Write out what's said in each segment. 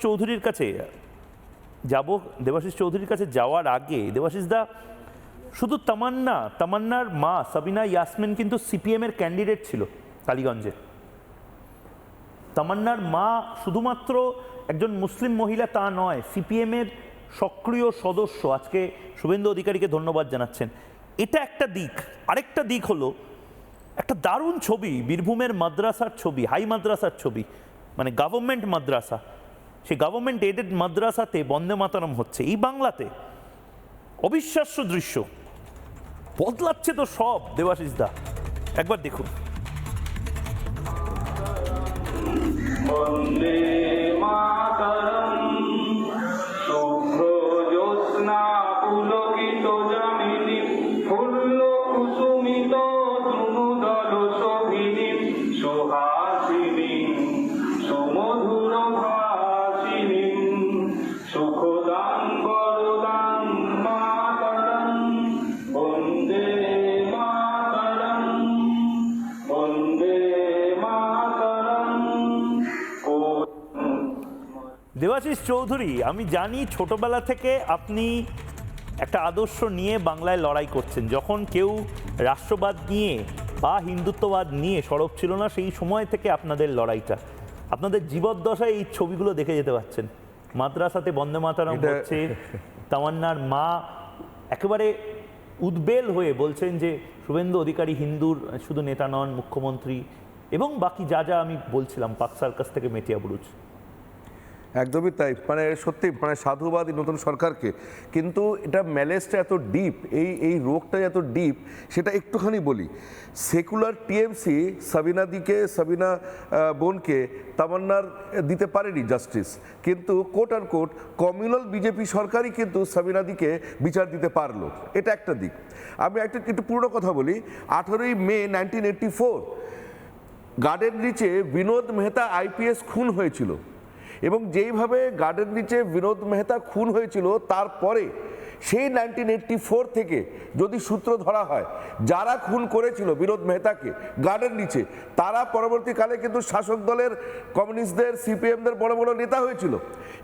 চৌধুরীর কাছে যাব। দেবাশিস চৌধুরীর কাছে যাওয়ার আগে দেবাশিস দা, শুধু তামান্নার মা সাবিনা ইয়াসমিন কিন্তু সিপিএমের ক্যান্ডিডেট ছিল কালীগঞ্জে। তামান্নার মা শুধুমাত্র একজন মুসলিম মহিলা তা নয়, সিপিএমের সক্রিয় সদস্য। আজকে শুভেন্দু অধিকারীকে ধন্যবাদ জানাচ্ছেন। এটা একটা দিক। আরেকটা দিক হলো একটা দারুণ ছবি, বীরভূমের মাদ্রাসার ছবি, হাই মাদ্রাসার ছবি, মানে গভর্নমেন্ট মাদ্রাসা। সেই গভর্নমেন্ট এডেড মাদ্রাসাতে বন্দে মাতরম হচ্ছে এই বাংলাতে। অবিশ্বাস্য দৃশ্য। বদলাচ্ছে তো সব দেবাশিস দা, একবার দেখুন। বন্দে মাতরম, শুভ্র জ্যোৎস্না পুলকিত যামিনী, ফুল্ল কুসুমিত তনুদল শোভিনী, সুহাসিনী সুমধুর ভাসিনী, সুখদাং বরদাং মাতরম, বন্দে মাতরম, বন্দে মাতরম। দেবাশিস চৌধুরী, আমি জানি ছোটবেলা থেকে আপনি একটা আদর্শ নিয়ে বাংলায় লড়াই করছেন। যখন কেউ রাষ্ট্রবাদ নিয়ে বা হিন্দুত্ববাদ নিয়ে সরব ছিল না, সেই সময় থেকে আপনাদের লড়াইটা, আপনাদের জীবদ্দশায় এই ছবিগুলো দেখে যেতে পারছেন। মাদ্রাসাতে বন্দে মাতরম হচ্ছে, তামান্নার মা একেবারে উদ্বেল হয়ে বলছেন যে শুভেন্দু অধিকারী হিন্দুর শুধু নেতা নন, মুখ্যমন্ত্রী, এবং বাকি যা যা আমি বলছিলাম, পাক সার্কাস থেকে মেটিয়া বুরুজ। একদমই তাই, মানে সত্যি মানে সাধুবাদ এই নতুন সরকারকে। কিন্তু এটা ম্যালেজটা এত ডিপ, এই রোগটা এত ডিপ, সেটা একটুখানি বলি। সেকুলার টিএমসি সাবিনা বোনকে তামান্নার দিতে পারেনি জাস্টিস, কিন্তু কোট আর কোট কমিউনাল বিজেপি সরকারই কিন্তু সাবিনাদিকে বিচার দিতে পারলো। এটা একটা দিক। আমি একটু পুরনো কথা বলি। 18ই মে 1984 গার্ডেন রিচে বিনোদ মেহতা আইপিএস খুন হয়েছিল, এবং যেইভাবে গার্ডেন রিচে বিনোদ মেহতা খুন হয়েছিল, তারপরে সেই 1984 থেকে যদি সূত্র ধরা হয়, যারা খুন করেছিল বিনোদ মেহতাকে গার্ডেন রিচে, তারা পরবর্তীকালে কিন্তু শাসক দলের কমিউনিস্টদের, সিপিএমদের বড় বড় নেতা হয়েছিল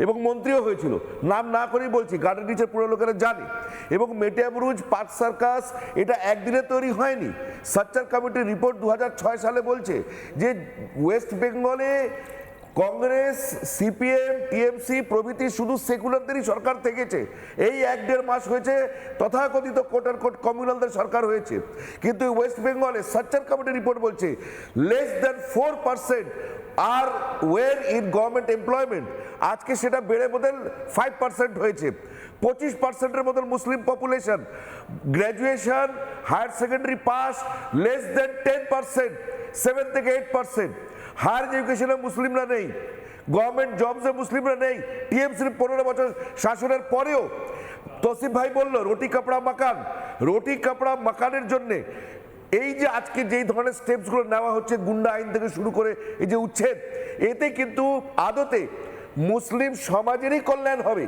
এবং মন্ত্রীও হয়েছিল। নাম না করেই বলছি, গার্ডেন রিচের পুরো লোকেরা জানে। এবং মেটিয়া বুরুজ, পার্ক সার্কাস, এটা একদিনে তৈরি হয়নি। সাচ্চার কমিটির রিপোর্ট 2006 সালে বলছে যে ওয়েস্ট বেঙ্গলে কংগ্রেস, সিপিএম, টিএমসি প্রভৃতি শুধু সেকুলারদেরই সরকার থেকেছে। এই 1-1.5 মাস হয়েছে তথাকথিত কোট আর কোট কমিউনালদের সরকার হয়েছে। কিন্তু ওয়েস্ট বেঙ্গলে সাচ্চার কমিটির রিপোর্ট বলছে লেস দ্যান 4% আর ওয়ের ইন গভর্নমেন্ট এমপ্লয়মেন্ট। আজকে সেটা বেড়ে বোধহয় 5% হয়েছে। 25%-এর মতন Muslim population, graduation, higher secondary pass less than 10%, 7 থেকে 8%। হায়ার এডুকেশনে মুসলিমরা নেই, গভর্নমেন্ট জবসে মুসলিমরা নেই। টিএমসির 15 বছর শাসনের পরেও তসিফ ভাই বলল রুটি কাপড়া মাকানের জন্যে এই যে আজকে যেই ধরনের স্টেপসগুলো নেওয়া হচ্ছে, গুন্ডা আইন থেকে শুরু করে এই যে উচ্ছেদ, এতে কিন্তু আদতে মুসলিম সমাজেরই কল্যাণ হবে।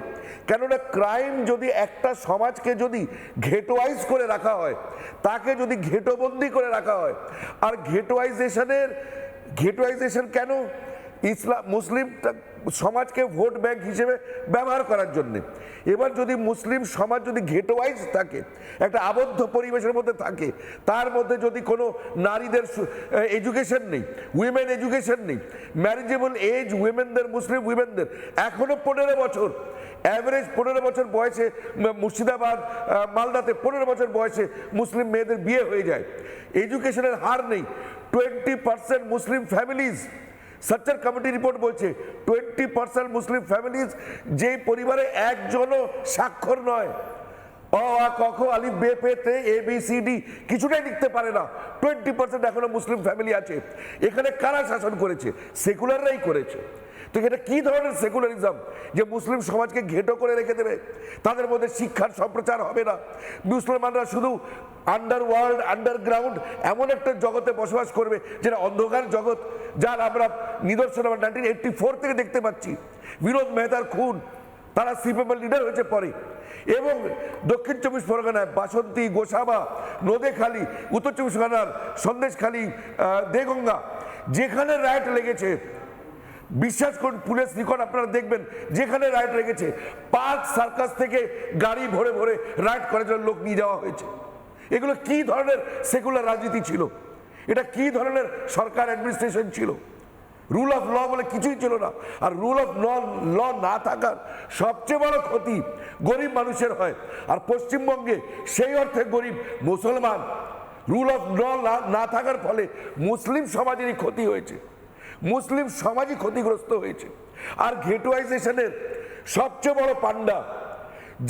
কেননা ক্রাইম যদি একটা সমাজকে যদি ঘেটোয়াইজ করে রাখা হয়, তাকে যদি ঘেটোবন্দি করে রাখা হয়, আর ঘেটোয়াইজেশন কেন? মুসলিম সমাজকে ভোট ব্যাংক হিসেবে ব্যবহার করার জন্যে। এবার যদি মুসলিম সমাজ যদি ঘেটোয়াইজ থাকে, একটা আবদ্ধ পরিবেশের মধ্যে থাকে, তার মধ্যে যদি কোনো নারীদের এডুকেশন নেই, উইমেন এডুকেশন নেই, ম্যারেজেবল এজ উইমেনদের, মুসলিম উইমেনদের এখনো 15 বছর, অ্যাভারেজ 15 বছর বয়সে, মুর্শিদাবাদ, মালদাতে 15 বছর বয়সে মুসলিম মেয়েদের বিয়ে হয়ে যায়। এডুকেশনের হার নেই। 20% মুসলিম ফ্যামিলিজ, সাচ্চার কমিটি রিপোর্ট বলছে 20% মুসলিম ফ্যামিলিজ, যেই পরিবারে একজনও স্বাক্ষর নয়, অ আ ক খ আলিফ বে পে তে এ বি সি ডি কিছুটাই লিখতে পারে না। 20% এখনো মুসলিম ফ্যামিলি আছে। এখানে কারা শাসন করেছে? সেকুলাররাই করেছে। তো এটা কি ধরনের সেকুলারিজম যে মুসলিম সমাজকে ঘেঁটো করে রেখে দেবে? তাদের মধ্যে শিক্ষার সম্প্রচার হবে না, মুসলমানরা শুধু আন্ডারওয়ার্ল্ড, আন্ডারগ্রাউন্ড এমন একটা জগতে বসবাস করবে যেটা অন্ধকার জগৎ, যার আমরা নিদর্শন আমরা 1984 থেকে দেখতে পাচ্ছি। বিনোদ মেহতার খুন, তারা সিপিএম লিডার হয়েছে পরে। এবং দক্ষিণ 24 পরগনায় বাসন্তী, গোসাবা, নদেখালি, উত্তর 24 পরগনার সন্দেশখালী, দেগঙ্গা, যেখানে রাইট লেগেছে, বিশ্বাস করুন, পুলিশ রেকর্ড আপনারা দেখবেন, যেখানে রাইট রেখেছে পার্ক সার্কাস থেকে গাড়ি ভরে ভরে রাইট করার জন্য লোক নিয়ে যাওয়া হয়েছে। এগুলো কি ধরনের সেকুলার রাজনীতি ছিল? এটা কি ধরনের সরকার অ্যাডমিনিস্ট্রেশন ছিল? রুল অফ ল বলে কিছুই ছিল না। আর রুল অফ ল না থাকার সবচেয়ে বড় ক্ষতি গরিব মানুষের হয়। আর পশ্চিমবঙ্গে সেই অর্থে গরিব মুসলমান। রুল অফ ল না থাকার ফলে মুসলিম সমাজেরই ক্ষতি হয়েছে, মুসলিম সমাজই ক্ষতিগ্রস্ত হয়েছে। আর ঘেটুয়াইজেশনের সবচেয়ে বড় পান্ডা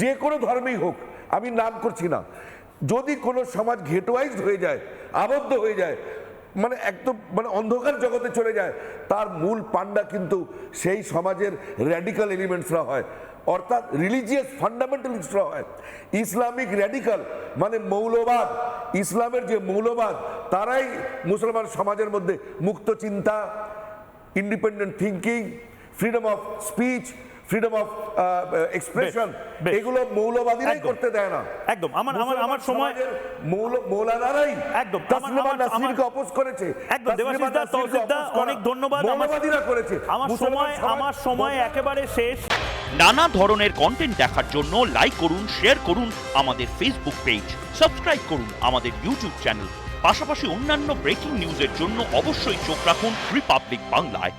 যে কোনো ধর্মেই হোক, আমি নাম করছি না, যদি কোনো সমাজ ঘেটুয়াইজড হয়ে যায়, আবদ্ধ হয়ে যায়, মানে একদম মানে অন্ধকার জগতে চলে যায়, তার মূল পান্ডা কিন্তু সেই সমাজের র্যাডিক্যাল এলিমেন্টসরা হয়, অর্থাৎ রিলিজিয়াস ফান্ডামেন্টালিস্টরা হয়। ইসলামিক র্যাডিক্যাল মানে মৌলবাদ, ইসলামের যে মৌলবাদ, তারাই মুসলমান সমাজের মধ্যে মুক্ত চিন্তা, independent thinking, freedom of speech, freedom of expression, বেশ। এগুলো মৌলবাদীরাই একদম। করতে দেয় না। একদম। আমার সময় মৌলানারাই একদম তাসলিমা নাসরিনকে অপোজ করেছে। একদম। দেবাশিস দা, তৌসিফ দা, অনেক ধন্যবাদ। মৌলবাদীরা করেছে। আমার সময় একেবারে শেষ। নানা ধরনের কন্টেন্ট দেখার জন্য লাইক করুন, শেয়ার করুন আমাদের ফেসবুক পেজ, সাবস্ক্রাইব করুন আমাদের ইউটিউব চ্যানেল। পাশাপাশি অন্যান্য ব্রেকিং নিউজের জন্য অবশ্যই চোখ রাখুন রিপাবলিক বাংলায়।